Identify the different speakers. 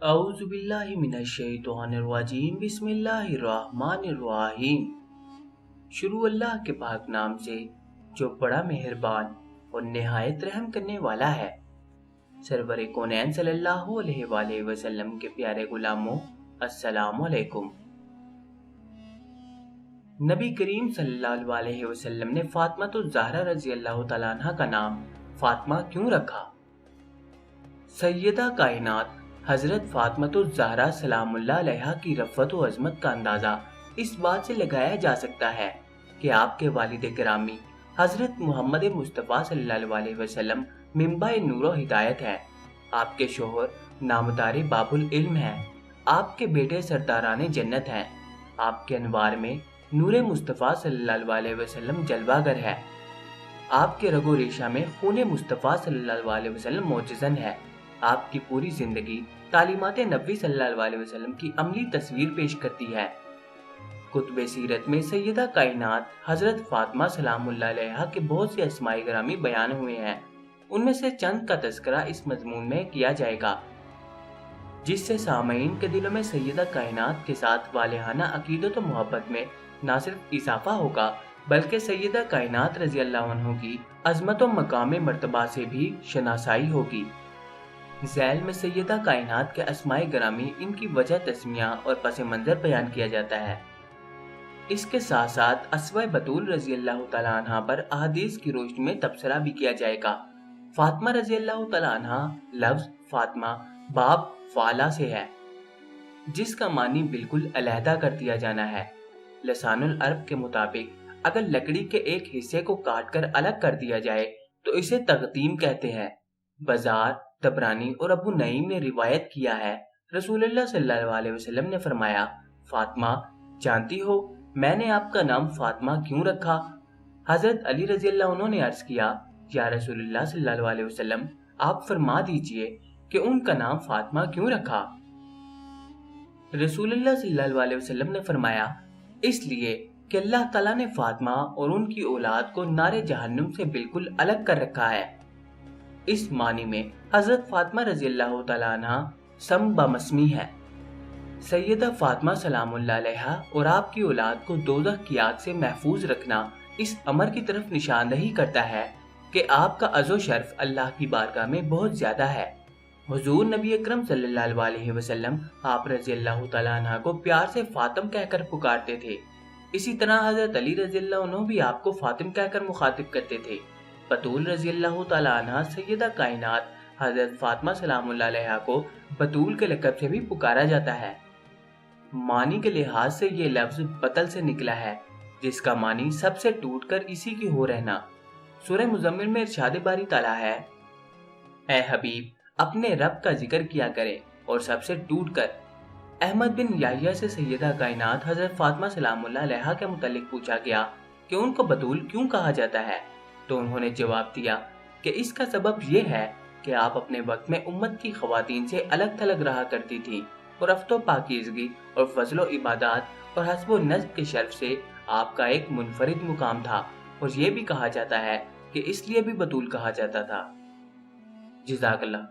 Speaker 1: अऊज़ु बिल्लाहि मिनश शैतानिर रजीम बिस्मिल्लाहिर्रहमानिर्रहीम। शुरू अल्लाह के पाक नाम से जो बड़ा मेहरबान और निहायत रहम करने वाला है। सरवर कौनैन सल्लल्लाहु अलैहि वसल्लम के प्यारे गुलामों, अस्सलामु अलैकुम। नबी करीम सल्लल्लाहु अलैहि वसल्लम ने फातिमा तो ज़हरा रज़ी अल्लाह तआला अन्हा का नाम फातिमा क्यों रखा? सैयदा कायनात हजरत फातिमा तो ज़हरा सलामुल्लाह अलैहा की रफ़त व अज़मत का अंदाज़ा इस बात से लगाया जा सकता है कि आपके वालिद गिरामी हजरत मोहम्मद मुस्तफ़ा सल्लल्लाहु अलैहि वसल्लम मिंबाए नूर व हिदायत है। आपके शोहर नामदार बाबुल इल्म हैं। आपके बेटे सरदाराने जन्नत हैं। आपके अनवार में नूरे मुस्तफ़ा सल्लल्लाहु अलैहि वसल्लम जलवागर है। आपके रगो रेशा में खूने मुस्तफ़ा सल्लल्लाहु अलैहि वसल्लम मौजज़न है। आपकी पूरी जिंदगी तालीमात नबी सल्लल्लाहु अलैहि वसल्लम की अमली तस्वीर पेश करती है। कुतुब सीरत में सैयदा कायनात हजरत फातिमा सलामुल्लाह अलैहा के बहुत से अस्माए गिरामी बयान हुए हैं। उनमें से चंद का तज़किरा इस मज़मून में किया जाएगा, जिससे सामईन के दिलों में सैयदा कायनात के साथ वालेहाना अकीदत व मोहब्बत में न सिर्फ इजाफा होगा, बल्कि सैयदा कायनात रज़ी अल्लाह अन्हा की अज़मत व मकाम मर्तबा से भी शनासाई होगी। ज़ैल में सैयदा कायनात के अस्माए गिरामी, इनकी वजह तस्मिया और पस मंज़र बयान किया जाता है। इसके साथ साथ अस्वा बतूल रज़ी अल्लाह तआला अन्हा पर अहादीस की रोशनी में तबसरा भी किया जाएगा। फातिमा रज़ी अल्लाह तआला अन्हा लफ्ज़ फातिमा बाब फाला से है, जिसका मानी बिल्कुल अलहदा कर दिया जाना है। लसानुल अरब के मुताबिक अगर लकड़ी के एक हिस्से को काट कर अलग कर दिया जाए तो इसे तक़दीम कहते हैं। बाजार, तबरानी और अबू नईम ने रिवायत किया है, रसूलुल्लाह सल्लल्लाहु अलैहि वसल्लम ने फरमाया, फातिमा जानती हो मैंने आपका नाम फातिमा क्यों रखा? हजरत अली रज़ी अल्लाह अन्हु ने अर्ज किया, या रसूलुल्लाह सल्लल्लाहु अलैहि वसल्लम आप फरमा दीजिए कि उनका नाम फातिमा क्यों रखा? रसूलुल्लाह सल्लल्लाहु अलैहि वसल्लम ने फरमाया, इसलिए कि अल्लाह ताला ने फातिमा और उनकी औलाद को नारे जहन्नुम से बिल्कुल अलग कर रखा है। इस मानी में हजरत फातिमा रज़ी अल्लाह तआला अन्हा सम बमस्मी है। सैयदा फातिमा सलामुल्लाह अलैहा और आपकी औलाद को दोज़ख की आग से महफूज रखना इस अमर की तरफ निशानदही करता है कि आपका अज़ो शर्फ अल्लाह की बारगाह में बहुत ज्यादा है। हुजूर नबी अकरम सल्लल्लाहु अलैहि वसल्लम आप रज़ी अल्लाह तआला अन्हा को प्यार से फातिम कहकर पुकारते थे। इसी तरह हजरत अली रज़ी अल्लाह अन्हु भी आपको फातिम कहकर मुखातिब करते थे। बतूल रज़ी अल्लाह तआला अन्हा सैयदा कायनात हजरत फातिमा सलामुल्लाह अलैहा को बतूल के लक़ब से भी पुकारा जाता है। मानी के लिहाज से ये लफ्ज़ बतल से निकला है, जिसका मानी सबसे टूटकर इसी की हो रहना। सूरह मुज़म्मिल में इरशाद बारी ताला है, ए हबीब अपने रब का जिक्र किया करें और सबसे टूटकर। अहमद बिन याहिया से सैयदा कायनात हजरत फातिमा सलामुल्लाह अलैहा के मुतालिक पूछा गया कि उनको बतूल क्यों कहा जाता है, तो उन्होंने जवाब दिया कि इसका सबब यह है कि आप अपने वक्त में उम्मत की ख़वातीन से अलग थलग रहा करती थी और अफ्तो पाकीज़गी और फजलो इबादत और हस्बो नस्ब के शर्फ से आपका एक मुनफरिद मुकाम था, और ये भी कहा जाता है कि इसलिए भी बतूल कहा जाता था। जज़ाकल्लाह।